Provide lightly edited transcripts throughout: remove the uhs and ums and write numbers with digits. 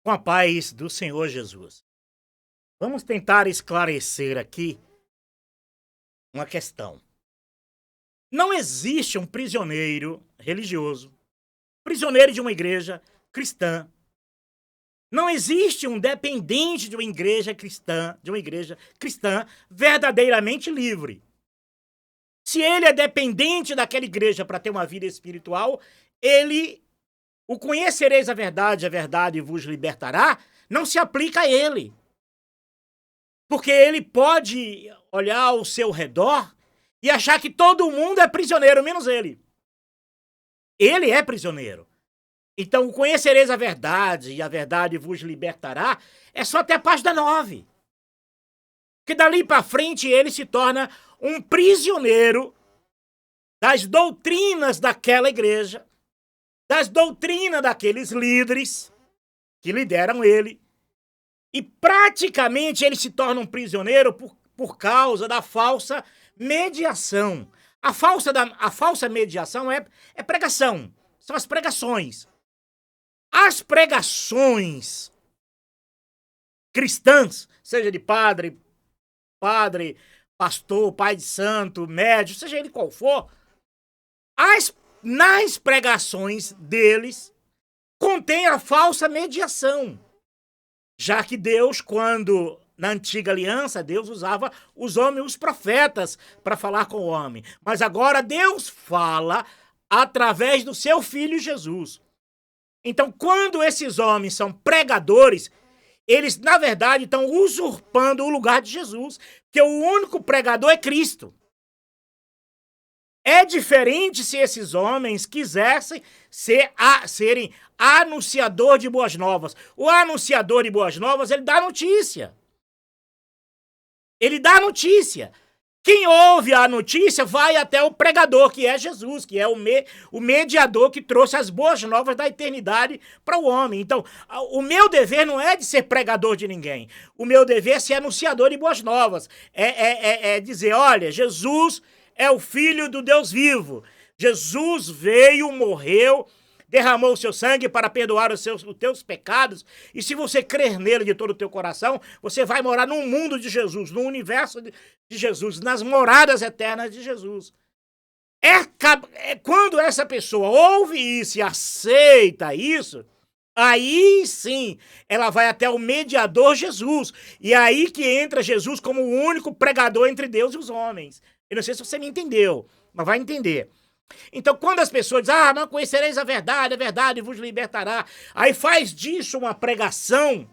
Com a paz do Senhor Jesus. Vamos tentar esclarecer aqui uma questão. Não existe um prisioneiro religioso, prisioneiro de uma igreja cristã. Não existe um dependente de uma igreja cristã verdadeiramente livre. Se ele é dependente daquela igreja para ter uma vida espiritual, o conhecereis a verdade vos libertará, não se aplica a ele. Porque ele pode olhar ao seu redor e achar que todo mundo é prisioneiro, menos ele. Ele é prisioneiro. Então, conhecereis a verdade e a verdade vos libertará, é só até a página 9. Que dali para frente ele se torna um prisioneiro das doutrinas daquela igreja, das doutrinas daqueles líderes que lideram ele. E praticamente ele se torna um prisioneiro por causa da falsa mediação. A falsa mediação é pregação. São as pregações. As pregações cristãs, seja de padre, pastor, pai de santo, médico, seja ele qual for, nas pregações deles contém a falsa mediação. Já que Deus, quando na antiga aliança, Deus usava os homens, os profetas, para falar com o homem. Mas agora Deus fala através do seu Filho Jesus. Então, quando esses homens são pregadores, eles, na verdade, estão usurpando o lugar de Jesus, porque o único pregador é Cristo. É diferente se esses homens quisessem serem anunciador de boas novas. O anunciador de boas novas, ele dá notícia. Ele dá notícia. Quem ouve a notícia vai até o pregador, que é Jesus, que é o mediador que trouxe as boas novas da eternidade para o homem. Então, o meu dever não é de ser pregador de ninguém. O meu dever é ser anunciador de boas novas. É dizer, olha, Jesus é o Filho do Deus vivo. Jesus veio, morreu, derramou o seu sangue para perdoar os teus pecados. E se você crer nele de todo o teu coração, você vai morar no mundo de Jesus, no universo de Jesus, nas moradas eternas de Jesus. Quando essa pessoa ouve isso e aceita isso, aí sim, ela vai até o mediador Jesus. E é aí que entra Jesus como o único pregador entre Deus e os homens. Eu não sei se você me entendeu, mas vai entender. Então, quando as pessoas dizem, não conhecereis a verdade vos libertará, aí faz disso uma pregação,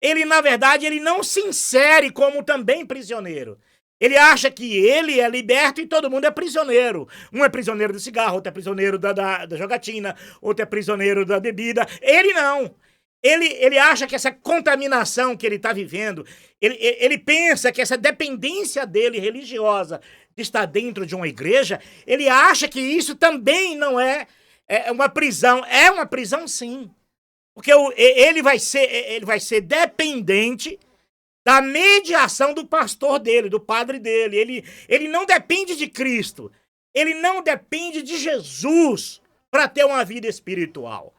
ele, na verdade, ele não se insere como também prisioneiro. Ele acha que ele é liberto e todo mundo é prisioneiro. Um é prisioneiro do cigarro, outro é prisioneiro da jogatina, outro é prisioneiro da bebida. Ele não. Ele acha que essa contaminação que ele está vivendo, ele pensa que essa dependência dele religiosa de estar dentro de uma igreja, ele acha que isso também não é uma prisão. É uma prisão, sim. Porque ele vai ser dependente da mediação do pastor dele, do padre dele. Ele não depende de Cristo. Ele não depende de Jesus para ter uma vida espiritual.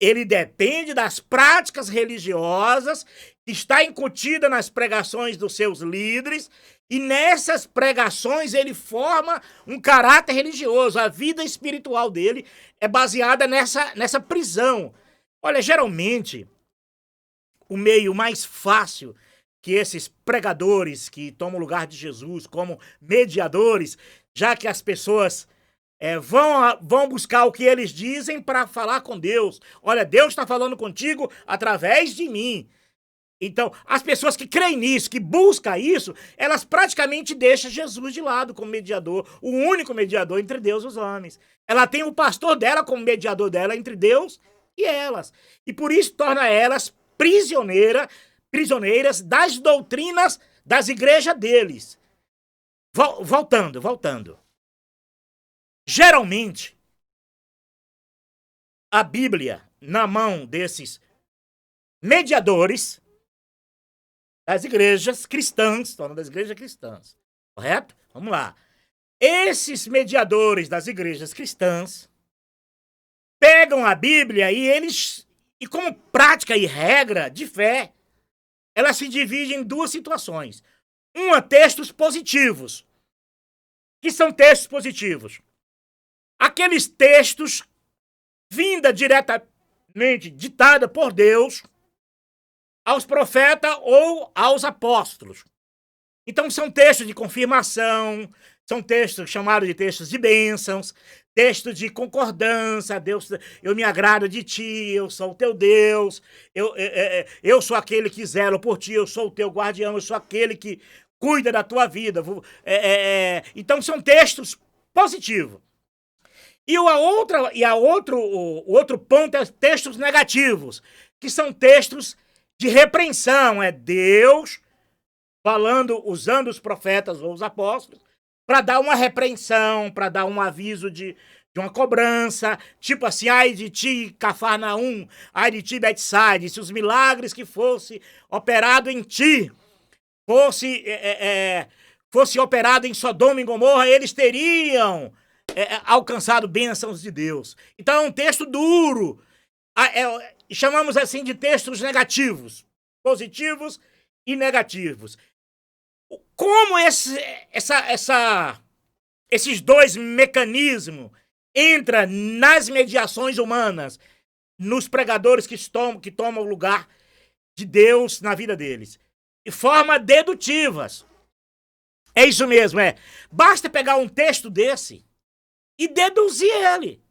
Ele depende das práticas religiosas que está incutida nas pregações dos seus líderes, e nessas pregações ele forma um caráter religioso. A vida espiritual dele é baseada nessa prisão. Olha, geralmente, o meio mais fácil que esses pregadores que tomam o lugar de Jesus como mediadores, já que as pessoas vão buscar o que eles dizem para falar com Deus. Olha, Deus está falando contigo através de mim. Então, as pessoas que creem nisso, que buscam isso, elas praticamente deixam Jesus de lado como mediador, o único mediador entre Deus e os homens. Ela tem o pastor dela como mediador dela entre Deus e elas. E por isso torna elas prisioneiras das doutrinas das igrejas deles. Voltando. Geralmente, a Bíblia, na mão desses mediadores das igrejas cristãs, correto? Vamos lá. Esses mediadores das igrejas cristãs pegam a Bíblia e E como prática e regra de fé, ela se divide em duas situações. Uma, textos positivos. Que são textos positivos? Aqueles textos vinda diretamente, ditada por Deus aos profetas ou aos apóstolos. Então são textos de confirmação, são textos chamados de textos de bênçãos, textos de concordância. Deus, eu me agrado de ti, eu sou o teu Deus, eu sou aquele que zelo por ti, eu sou o teu guardião, eu sou aquele que cuida da tua vida. Então são textos positivos. E o outro ponto é textos negativos, que são textos de repreensão. É Deus falando, usando os profetas ou os apóstolos, para dar uma repreensão, para dar um aviso de uma cobrança, tipo assim, ai de ti, Cafarnaum, ai de ti, Betsaida, se os milagres que fosse operado em ti fosse operado em Sodoma e Gomorra, eles teriam alcançado bênçãos de Deus. Então é um texto duro. Chamamos assim de textos negativos, positivos e negativos. Como esses dois mecanismos entram nas mediações humanas, nos pregadores que tomam o lugar de Deus na vida deles? De forma dedutivas. É isso mesmo, basta pegar um texto desse e deduzir ele.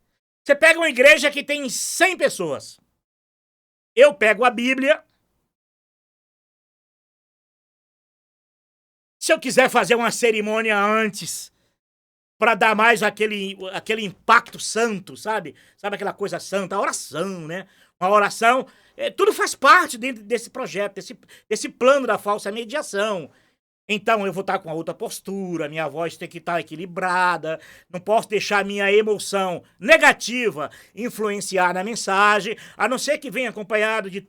Você pega uma igreja que tem 100 pessoas. Eu pego a Bíblia. Se eu quiser fazer uma cerimônia antes, para dar mais aquele impacto santo, sabe? Sabe aquela coisa santa? A oração, né? Uma oração, tudo faz parte dentro desse projeto, desse plano da falsa mediação. Então eu vou estar com a outra postura, minha voz tem que estar equilibrada, não posso deixar a minha emoção negativa influenciar na mensagem, a não ser que venha acompanhado de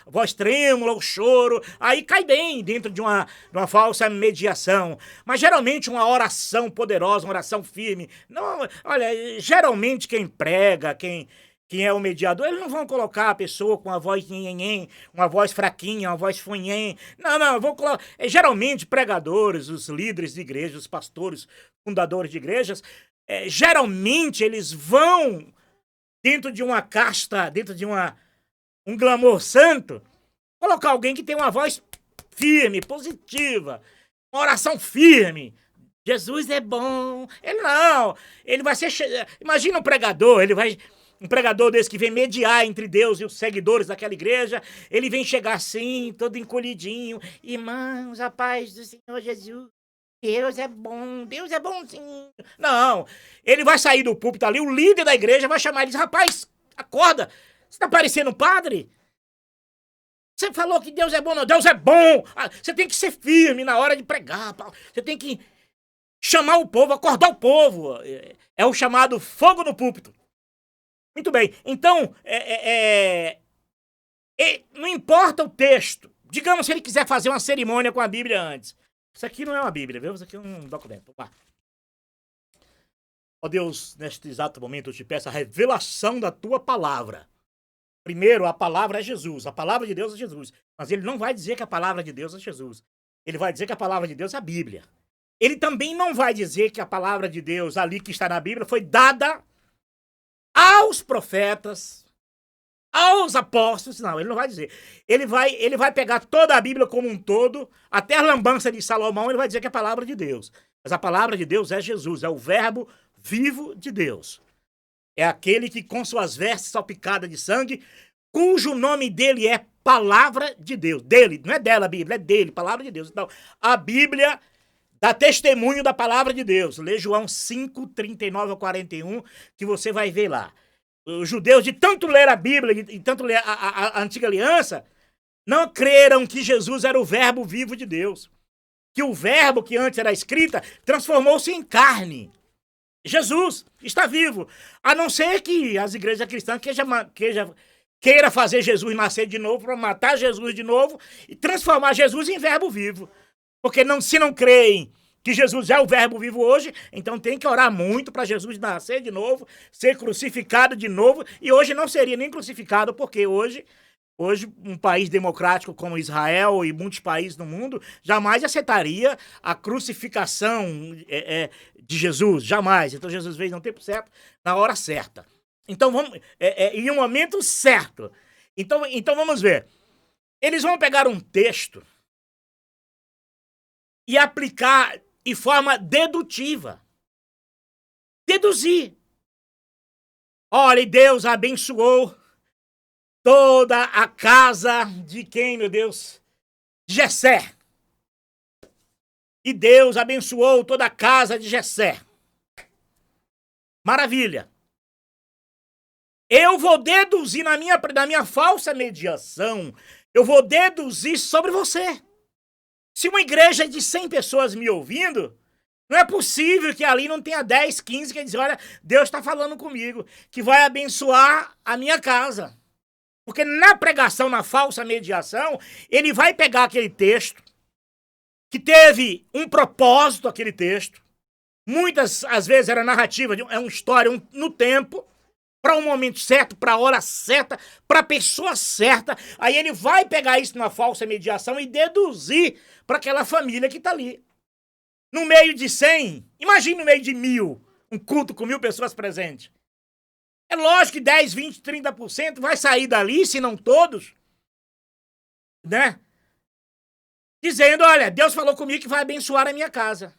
voz trêmula, choro, aí cai bem dentro de uma falsa mediação. Mas geralmente uma oração poderosa, uma oração firme, não, olha, geralmente quem prega, quem é o mediador, eles não vão colocar a pessoa com a voz nhenhenhen, uma voz fraquinha, uma voz funhen. Não, eu vou colocar. Geralmente, pregadores, os líderes de igreja, os pastores, fundadores de igrejas, geralmente eles vão dentro de uma casta, dentro de um glamour santo, colocar alguém que tem uma voz firme, positiva, uma oração firme. Jesus é bom. Ele vai ser. Imagina um pregador, um pregador desse que vem mediar entre Deus e os seguidores daquela igreja, ele vem chegar assim, todo encolhidinho. Irmãos, a paz do Senhor Jesus, Deus é bonzinho. Não, ele vai sair do púlpito ali, o líder da igreja vai chamar ele e diz, rapaz, acorda, você tá parecendo um padre? Você falou que Deus é bom, não, Deus é bom. Você tem que ser firme na hora de pregar, você tem que chamar o povo, acordar o povo. É o chamado fogo no púlpito. Muito bem, então, não importa o texto. Digamos se ele quiser fazer uma cerimônia com a Bíblia antes. Isso aqui não é uma Bíblia, viu? Isso aqui é um documento. Ó Deus, neste exato momento eu te peço a revelação da tua palavra. Primeiro, a palavra é Jesus, a palavra de Deus é Jesus. Mas ele não vai dizer que a palavra de Deus é Jesus. Ele vai dizer que a palavra de Deus é a Bíblia. Ele também não vai dizer que a palavra de Deus ali que está na Bíblia foi dada aos profetas, aos apóstolos. Não, ele não vai dizer. Ele vai pegar toda a Bíblia como um todo, até a lambança de Salomão, ele vai dizer que é a palavra de Deus. Mas a palavra de Deus é Jesus, é o verbo vivo de Deus. É aquele que com suas vestes salpicadas de sangue, cujo nome dele é palavra de Deus. Dele, não é dela a Bíblia, é dele, palavra de Deus. Então, a Bíblia dá testemunho da palavra de Deus. Lê João 5, 39 a 41, que você vai ver lá. Os judeus, de tanto ler a Bíblia, de tanto ler a Antiga Aliança, não creram que Jesus era o verbo vivo de Deus. Que o verbo que antes era escrita transformou-se em carne. Jesus está vivo. A não ser que as igrejas cristãs queira fazer Jesus nascer de novo, para matar Jesus de novo e transformar Jesus em verbo vivo. Porque se não creem que Jesus é o verbo vivo hoje, então tem que orar muito para Jesus nascer de novo, ser crucificado de novo, e hoje não seria nem crucificado, porque hoje um país democrático como Israel e muitos países no mundo jamais aceitaria a crucificação de Jesus, jamais. Então Jesus veio no tempo certo, na hora certa. Então vamos, em um momento certo. Então vamos ver. Eles vão pegar um texto e aplicar de forma dedutiva. Deduzir. Olha, Deus abençoou toda a casa de quem, meu Deus? De Jessé. E Deus abençoou toda a casa de Jessé. Maravilha. Eu vou deduzir na minha falsa mediação, eu vou deduzir sobre você. Se uma igreja de 100 pessoas me ouvindo, não é possível que ali não tenha 10, 15 que dizem, olha, Deus está falando comigo, que vai abençoar a minha casa. Porque na pregação, na falsa mediação, ele vai pegar aquele texto, que teve um propósito, aquele texto. Muitas, às vezes, era narrativa, é uma história no tempo, para um momento certo, para a hora certa, para a pessoa certa. Aí ele vai pegar isso na falsa mediação e deduzir para aquela família que está ali. No meio de 100, imagine no meio de 1000, um culto com 1000 pessoas presentes. É lógico que 10, 20, 30% vai sair dali, se não todos, né? Dizendo, olha, Deus falou comigo que vai abençoar a minha casa.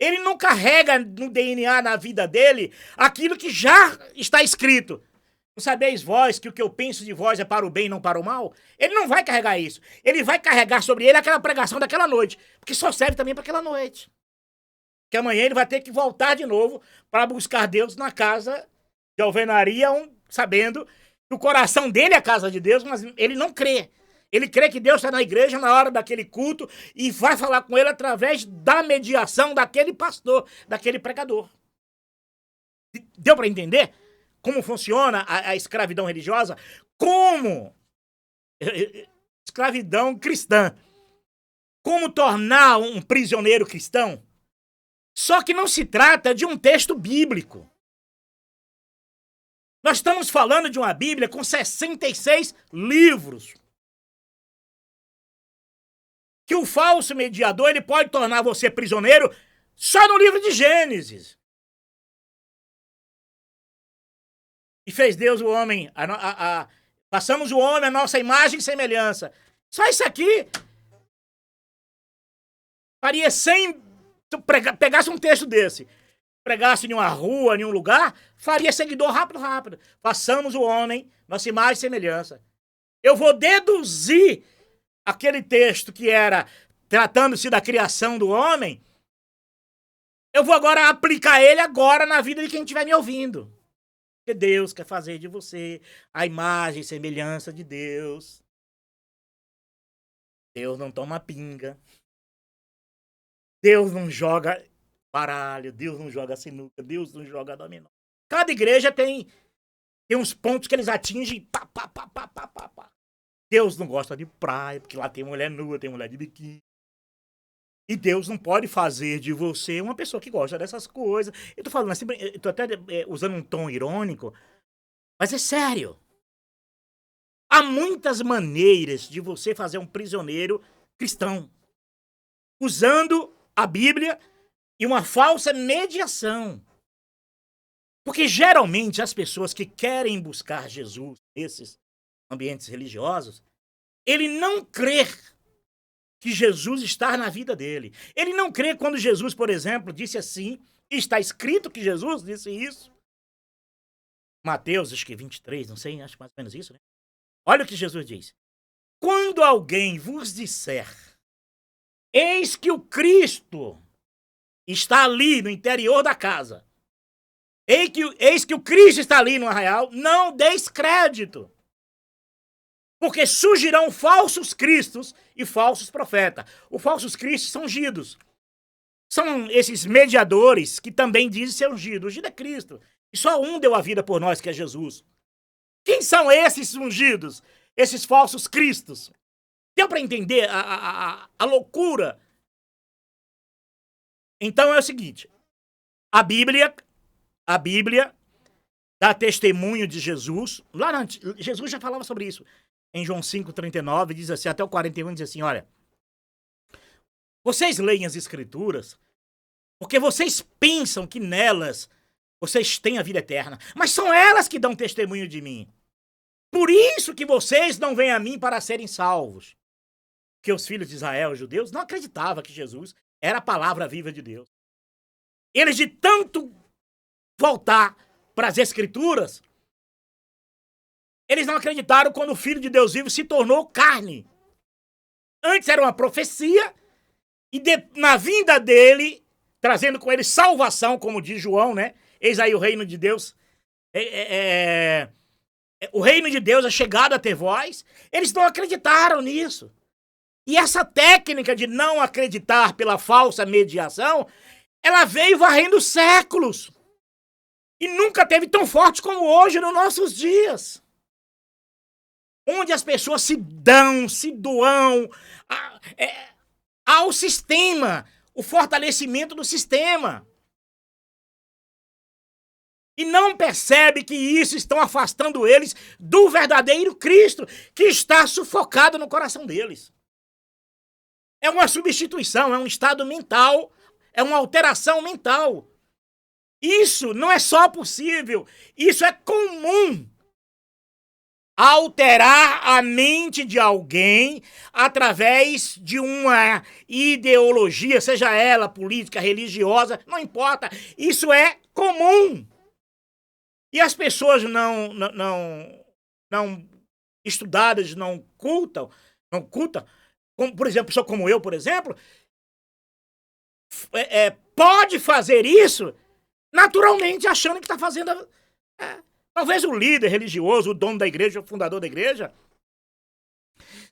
Ele não carrega no DNA, na vida dele, aquilo que já está escrito. Não sabeis vós que o que eu penso de vós é para o bem e não para o mal? Ele não vai carregar isso. Ele vai carregar sobre ele aquela pregação daquela noite, porque só serve também para aquela noite. Que amanhã ele vai ter que voltar de novo para buscar Deus na casa de alvenaria, sabendo que o coração dele é a casa de Deus, mas ele não crê. Ele crê que Deus está na igreja na hora daquele culto e vai falar com ele através da mediação daquele pastor, daquele pregador. Deu para entender como funciona a escravidão religiosa? Como escravidão cristã. Como tornar um prisioneiro cristão? Só que não se trata de um texto bíblico. Nós estamos falando de uma Bíblia com 66 livros. Que o falso mediador ele pode tornar você prisioneiro só no livro de Gênesis. E fez Deus o homem, passamos o homem a nossa imagem e semelhança. Só isso aqui faria 100, pegasse um texto desse, pregasse em uma rua, em um lugar, faria seguidor rápido. Passamos o homem, nossa imagem e semelhança. Eu vou deduzir aquele texto que era tratando-se da criação do homem, eu vou agora aplicar ele agora na vida de quem estiver me ouvindo. Porque Deus quer fazer de você a imagem e semelhança de Deus. Deus não toma pinga. Deus não joga baralho. Deus não joga sinuca. Deus não joga dominó. Cada igreja tem uns pontos que eles atingem. Pá. Deus não gosta de praia, porque lá tem mulher nua, tem mulher de biquíni. E Deus não pode fazer de você uma pessoa que gosta dessas coisas. Eu tô falando assim, eu tô até usando um tom irônico, mas é sério. Há muitas maneiras de você fazer um prisioneiro cristão, usando a Bíblia e uma falsa mediação. Porque geralmente as pessoas que querem buscar Jesus nesses ambientes religiosos, ele não crê que Jesus está na vida dele. Ele não crê quando Jesus, por exemplo, disse assim, e está escrito que Jesus disse isso. Mateus, acho que 23, não sei, acho mais ou menos isso, né? Olha o que Jesus diz. Quando alguém vos disser, eis que o Cristo está ali no interior da casa, eis que o Cristo está ali no arraial, não deis crédito. Porque surgirão falsos cristos e falsos profetas. Os falsos cristos são ungidos. São esses mediadores que também dizem ser ungidos. Ungido é Cristo. E só um deu a vida por nós, que é Jesus. Quem são esses ungidos? Esses falsos cristos? Deu para entender a loucura Então é o seguinte, a Bíblia dá testemunho de Jesus. Jesus já falava sobre isso. Em João 5,39, diz assim, até o 41, diz assim, olha, vocês leem as Escrituras porque vocês pensam que nelas vocês têm a vida eterna, mas são elas que dão testemunho de mim. Por isso que vocês não vêm a mim para serem salvos. Porque os filhos de Israel, os judeus, não acreditavam que Jesus era a palavra viva de Deus. Eles, de tanto voltar para as Escrituras, eles não acreditaram quando o Filho de Deus vivo se tornou carne. Antes era uma profecia, e na vinda dele, trazendo com ele salvação, como diz João, né? Eis aí o reino de Deus. O reino de Deus é chegado até vós. Eles não acreditaram nisso. E essa técnica de não acreditar pela falsa mediação, ela veio varrendo séculos. E nunca teve tão forte como hoje nos nossos dias. Onde as pessoas se doam ao sistema, o fortalecimento do sistema. E não percebe que isso estão afastando eles do verdadeiro Cristo, que está sufocado no coração deles. É uma substituição, é um estado mental, é uma alteração mental. Isso não é só possível, isso é comum. Alterar a mente de alguém através de uma ideologia, seja ela política, religiosa, não importa. Isso é comum. E as pessoas não estudadas, não cultam, como, por exemplo, pessoa como eu, por exemplo, pode fazer isso naturalmente achando que está fazendo... Talvez o líder religioso, o dono da igreja, o fundador da igreja,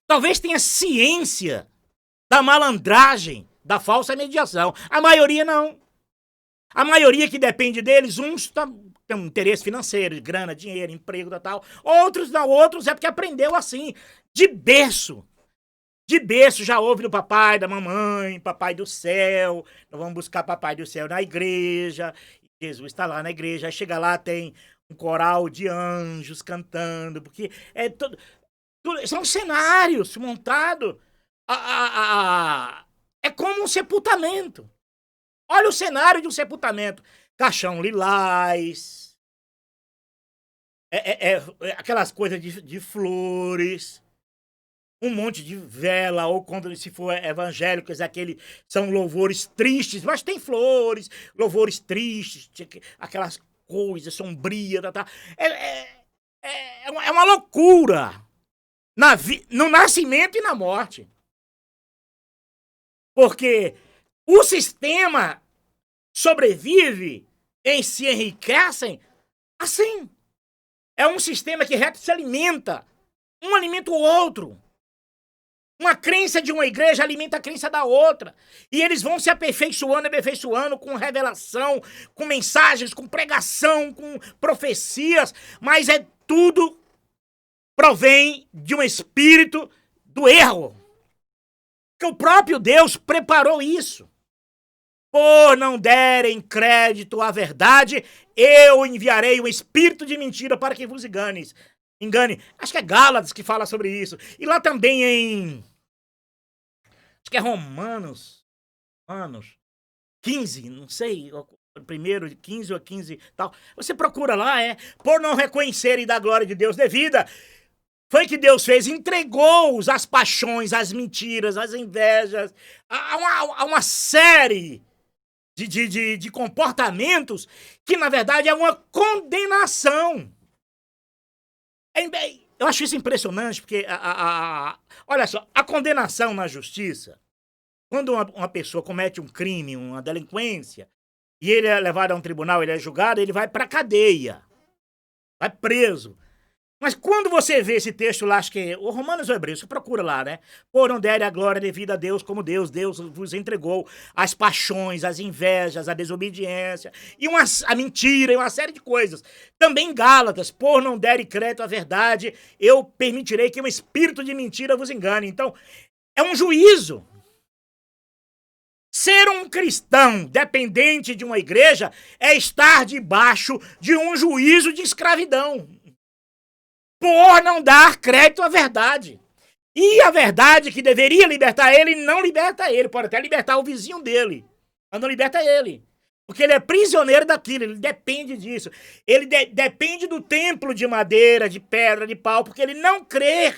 talvez tenha ciência da malandragem, da falsa mediação. A maioria não. A maioria que depende deles, uns tem um interesse financeiro, grana, dinheiro, emprego e tal. Outros não, outros é porque aprendeu assim, de berço. De berço já ouve do papai, da mamãe, papai do céu. Nós vamos buscar papai do céu na igreja. Jesus está lá na igreja, aí chega lá, tem um coral de anjos cantando, porque são cenários montados. É como um sepultamento. Olha o cenário de um sepultamento. Caixão lilás, aquelas coisas de flores, um monte de vela, ou quando se for evangélicos, são louvores tristes, mas tem flores, louvores tristes, aquelas coisas sombrias, é uma loucura no nascimento e na morte. Porque o sistema sobrevive e se enriquecem assim. É um sistema que reto se alimenta. Um alimenta o outro. Uma crença de uma igreja alimenta a crença da outra. E eles vão se aperfeiçoando com revelação, com mensagens, com pregação, com profecias. Mas tudo provém de um espírito do erro. Que o próprio Deus preparou isso. Por não derem crédito à verdade, eu enviarei um espírito de mentira para que vos engane. Acho que é Gálatas que fala sobre isso. E lá também acho que é Romanos 15, não sei, primeiro 15 ou 15 tal. Você procura lá, por não reconhecerem da glória de Deus devida. Foi que Deus fez, entregou-os às paixões, às mentiras, às invejas, a uma série de comportamentos que, na verdade, é uma condenação. Eu acho isso impressionante, porque, olha só, a condenação na justiça, quando uma pessoa comete um crime, uma delinquência, e ele é levado a um tribunal, ele é julgado, ele vai para a cadeia, vai preso. Mas quando você vê esse texto lá, acho que o Romanos ou Hebreus, você procura lá, né? Por não derem a glória devida a Deus como Deus vos entregou as paixões, as invejas, a desobediência, e a mentira, e uma série de coisas. Também Gálatas, por não derem crédito à verdade, eu permitirei que um espírito de mentira vos engane. Então, é um juízo. Ser um cristão dependente de uma igreja é estar debaixo de um juízo de escravidão, por não dar crédito à verdade. E a verdade que deveria libertar ele, não liberta ele. Pode até libertar o vizinho dele, mas não liberta ele. Porque ele é prisioneiro daquilo, ele depende disso. Ele depende do templo de madeira, de pedra, de pau, porque ele não crê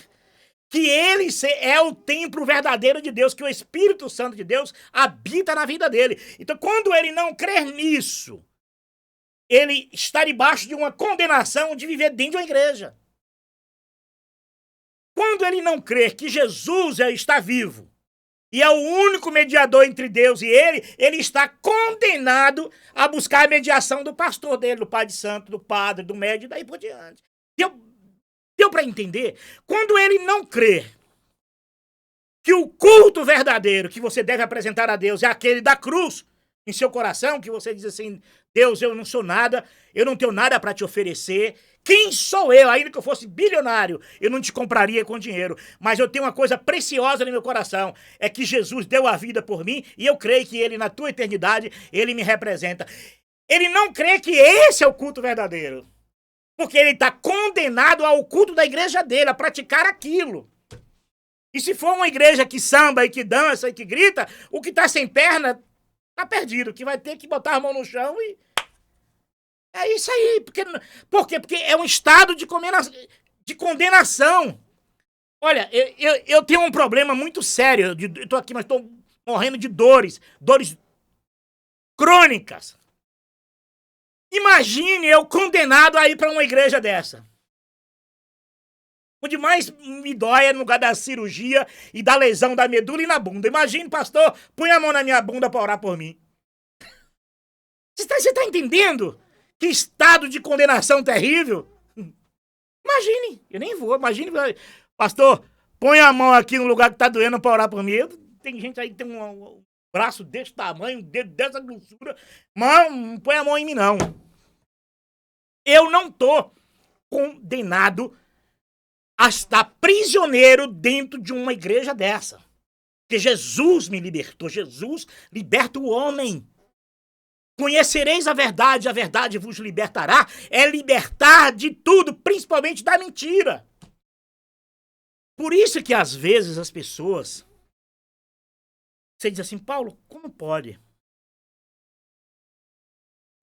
que ele é o templo verdadeiro de Deus, que o Espírito Santo de Deus habita na vida dele. Então, quando ele não crer nisso, ele está debaixo de uma condenação de viver dentro de uma igreja. Quando ele não crer que Jesus está vivo e é o único mediador entre Deus e ele está condenado a buscar a mediação do pastor dele, do pai de santo, do padre, do médico e daí por diante. Deu para entender? Quando ele não crer que o culto verdadeiro que você deve apresentar a Deus é aquele da cruz em seu coração, que você diz assim, Deus, eu não sou nada, eu não tenho nada para te oferecer. Quem sou eu? Ainda que eu fosse bilionário, eu não te compraria com dinheiro. Mas eu tenho uma coisa preciosa no meu coração, é que Jesus deu a vida por mim e eu creio que ele, na tua eternidade, ele me representa. Ele não crê que esse é o culto verdadeiro. Porque ele está condenado ao culto da igreja dele, a praticar aquilo. E se for uma igreja que samba e que dança e que grita, o que está sem perna está perdido, que vai ter que botar a mão no chão e... É isso aí. Por quê? Porque é um estado de condenação. Olha, eu tenho um problema muito sério. Eu tô aqui, mas estou morrendo de dores crônicas. Imagine eu condenado a ir para uma igreja dessa. O que mais me dói é no lugar da cirurgia e da lesão da medula e na bunda. Imagine, pastor, põe a mão na minha bunda para orar por mim. Você está entendendo? Que estado de condenação terrível. Imagine, eu nem vou, imagine, pastor, põe a mão aqui no lugar que tá doendo para orar por mim. Tem gente aí que tem um braço desse tamanho, um dedo dessa grossura. Mano, não põe a mão em mim, não. Eu não tô condenado a estar prisioneiro dentro de uma igreja dessa. Porque Jesus me libertou, Jesus liberta o homem. Conhecereis a verdade vos libertará. É libertar de tudo, principalmente da mentira. Por isso que às vezes as pessoas... Você diz assim, Paulo, como pode?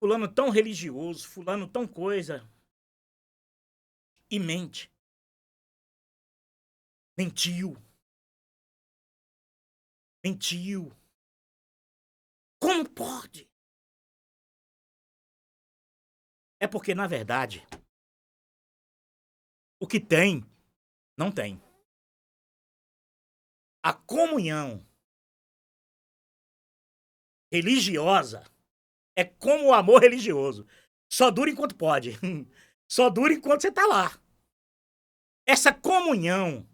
Fulano tão religioso, fulano tão coisa. E mente. Mentiu. Como pode? É porque, na verdade, o que tem, não tem. A comunhão religiosa é como o amor religioso. Só dura enquanto pode. Só dura enquanto você está lá. Essa comunhão.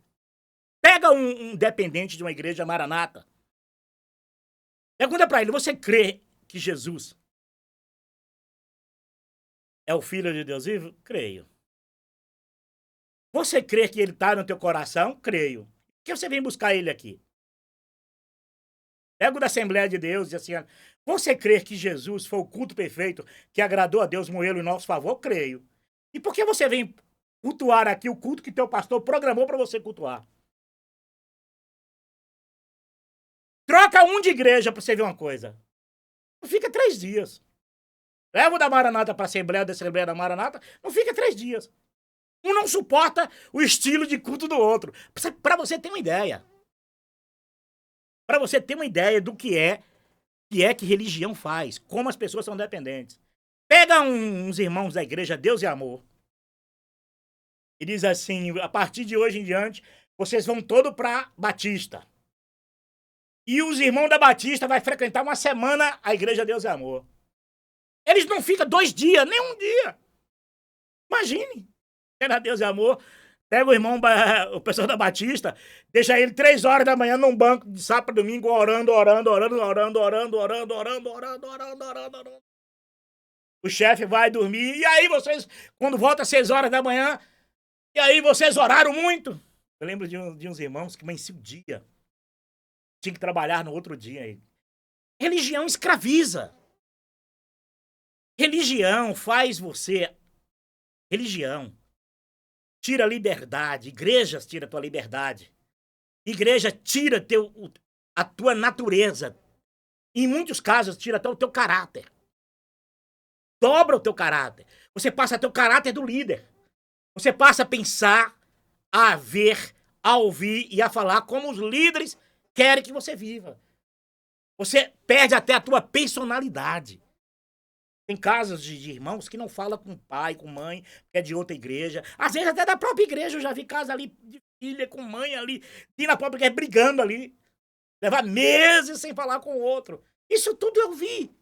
Pega um dependente de uma igreja maranata. Pergunta para ele, você crê que Jesus é o Filho de Deus vivo? Creio. Você crê que ele está no teu coração? Creio. Por que você vem buscar ele aqui? Pega o da Assembleia de Deus e diz assim, você crê que Jesus foi o culto perfeito que agradou a Deus, morreu em nosso favor? Creio. E por que você vem cultuar aqui o culto que teu pastor programou para você cultuar? Troca um de igreja para você ver uma coisa. Não fica 3 dias. Leva o da Maranata para a Assembleia da Maranata, não fica 3 dias. Um não suporta o estilo de culto do outro. Para você ter uma ideia. Para você ter uma ideia do que religião faz, como as pessoas são dependentes. Pega uns irmãos da igreja Deus e Amor e diz assim, a partir de hoje em diante, vocês vão todo para Batista. E os irmãos da Batista vai frequentar uma semana a igreja Deus e Amor. Eles não ficam 2 dias, nem 1 dia. Imagine. Era Deus e Amor. Pega o irmão, o pessoal da Batista, deixa ele 3 horas da manhã num banco de sábado para domingo, orando. O chefe vai dormir. E aí vocês, quando volta às 6 horas da manhã, e aí vocês oraram muito? Eu lembro de uns irmãos que amanhecia o dia. Tinha que trabalhar no outro dia. Religião escraviza. Religião faz você... Religião tira a liberdade. Igrejas tira a tua liberdade. Igreja tira a tua natureza. Em muitos casos, tira até o teu caráter. Dobra o teu caráter. Você passa a ter o caráter do líder. Você passa a pensar, a ver, a ouvir e a falar como os líderes querem que você viva. Você perde até a tua personalidade. Tem casos de irmãos que não falam com pai, com mãe, que é de outra igreja. Às vezes até da própria igreja. Eu já vi casos ali de filha com mãe ali, e na própria igreja brigando ali. Levar meses sem falar com o outro. Isso tudo eu vi.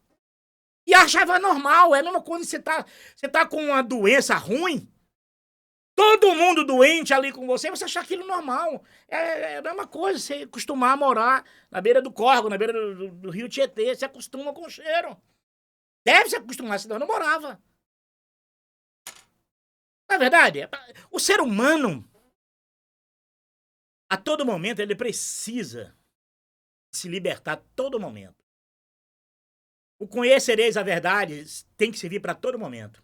E achava normal. É a mesma coisa você tá com uma doença ruim. Todo mundo doente ali com você achar aquilo normal. É a mesma coisa, você acostumar a morar na beira do córrego, na beira do rio Tietê. Você acostuma com o cheiro. Deve se acostumar, senão eu não morava. Na verdade, o ser humano, a todo momento, ele precisa se libertar a todo momento. O conhecereis a verdade tem que servir para todo momento.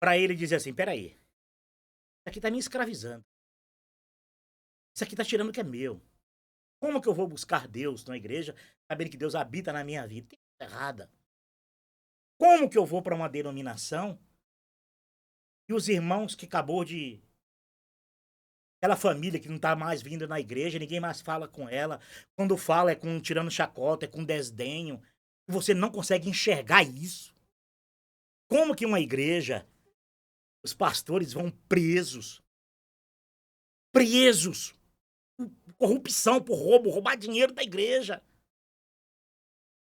Para ele dizer assim, peraí, isso aqui tá me escravizando. Isso aqui tá tirando o que é meu. Como que eu vou buscar Deus na igreja, sabendo que Deus habita na minha vida? Tem coisa errada. Como que eu vou para uma denominação e os irmãos que acabou de... Aquela família que não tá mais vindo na igreja, ninguém mais fala com ela. Quando fala é com tirando chacota, é com desdenho. E você não consegue enxergar isso. Como que uma igreja, os pastores vão presos? Presos! Por corrupção, por roubo, roubar dinheiro da igreja.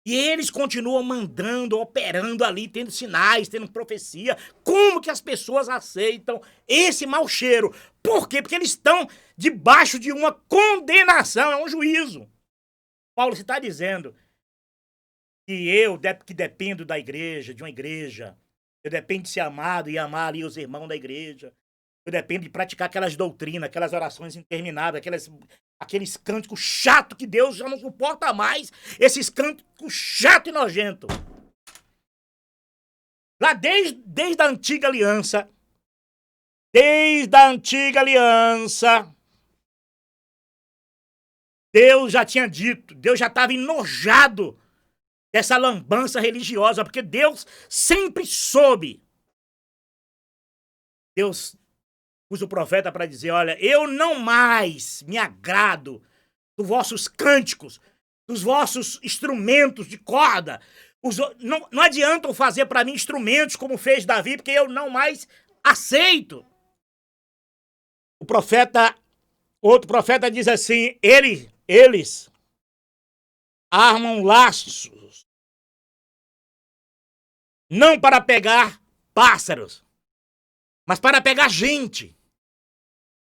E eles continuam mandando, operando ali, tendo sinais, tendo profecia. Como que as pessoas aceitam esse mau cheiro? Por quê? Porque eles estão debaixo de uma condenação, é um juízo. Paulo está dizendo que eu, que dependo da igreja, de uma igreja, eu dependo de ser amado e amar ali os irmãos da igreja. Eu dependo de praticar aquelas doutrinas, aquelas orações intermináveis, aqueles cânticos chatos que Deus já não suporta mais. Esses cânticos chatos e nojentos. Lá desde a antiga aliança. Deus já tinha dito, Deus já estava enojado dessa lambança religiosa, porque Deus sempre soube. Deus usa o profeta para dizer, olha, eu não mais me agrado dos vossos cânticos, dos vossos instrumentos de corda. Não adiantam fazer para mim instrumentos como fez Davi, porque eu não mais aceito. Outro profeta diz assim, eles armam laços, não para pegar pássaros, mas para pegar gente.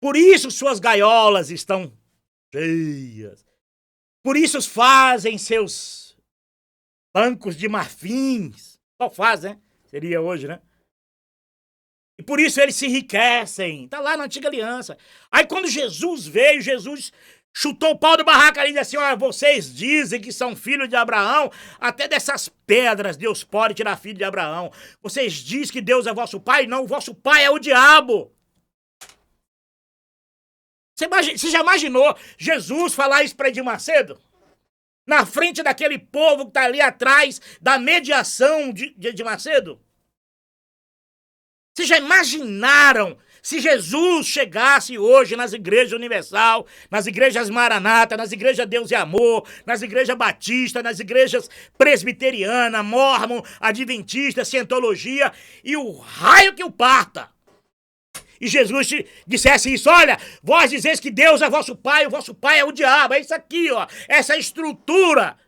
Por isso suas gaiolas estão cheias. Por isso fazem seus bancos de marfins. Só fazem, né? Seria hoje, né? E por isso eles se enriquecem. Tá lá na antiga aliança. Aí quando Jesus veio, Jesus chutou o pau do barraco ali e disse assim, olha, vocês dizem que são filhos de Abraão, até dessas pedras Deus pode tirar filho de Abraão. Vocês dizem que Deus é vosso pai? Não, o vosso pai é o diabo. Você já imaginou Jesus falar isso para Edir Macedo? Na frente daquele povo que tá ali atrás da mediação de Edir Macedo? Vocês já imaginaram se Jesus chegasse hoje nas igrejas Universal, nas igrejas Maranata, nas igrejas Deus e Amor, nas igrejas Batista, nas igrejas Presbiteriana, Mórmon, Adventista, Cientologia, e o raio que o parta? E Jesus dissesse isso, olha, vós dizeis que Deus é vosso pai, o vosso pai é o diabo, é isso aqui, ó, essa estrutura.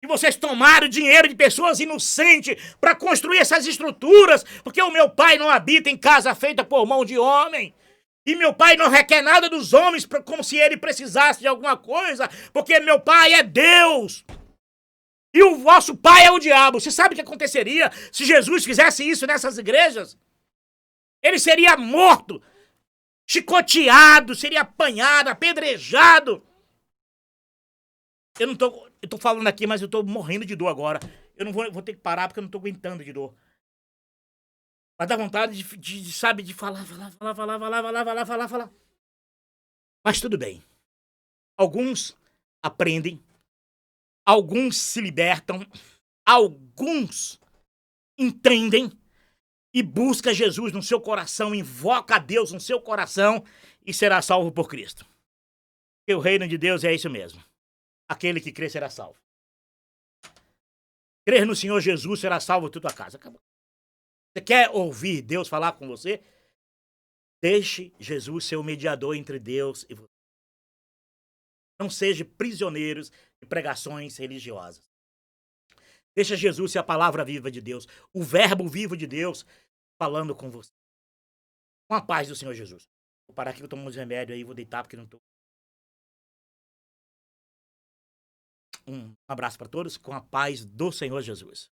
E vocês tomaram dinheiro de pessoas inocentes para construir essas estruturas, porque o meu pai não habita em casa feita por mão de homem. E meu pai não requer nada dos homens como se ele precisasse de alguma coisa, porque meu pai é Deus. E o vosso pai é o diabo. Você sabe o que aconteceria se Jesus fizesse isso nessas igrejas? Ele seria morto, chicoteado, seria apanhado, apedrejado. Eu tô falando aqui, mas eu tô morrendo de dor agora. Eu não vou ter que parar porque eu não tô aguentando de dor. Mas dá vontade sabe, de falar. Mas tudo bem. Alguns aprendem, alguns se libertam, alguns entendem e busca Jesus no seu coração, invoca a Deus no seu coração e será salvo por Cristo. Porque o reino de Deus é isso mesmo. Aquele que crê será salvo. Crer no Senhor Jesus será salvo toda a tua casa. Acabou. Você quer ouvir Deus falar com você? Deixe Jesus ser o mediador entre Deus e você. Não seja prisioneiros de pregações religiosas. Deixa Jesus ser a palavra viva de Deus, o verbo vivo de Deus falando com você. Com a paz do Senhor Jesus. Vou parar aqui que eu tomo uns remédios aí, vou deitar porque não tô. Um abraço para todos, com a paz do Senhor Jesus.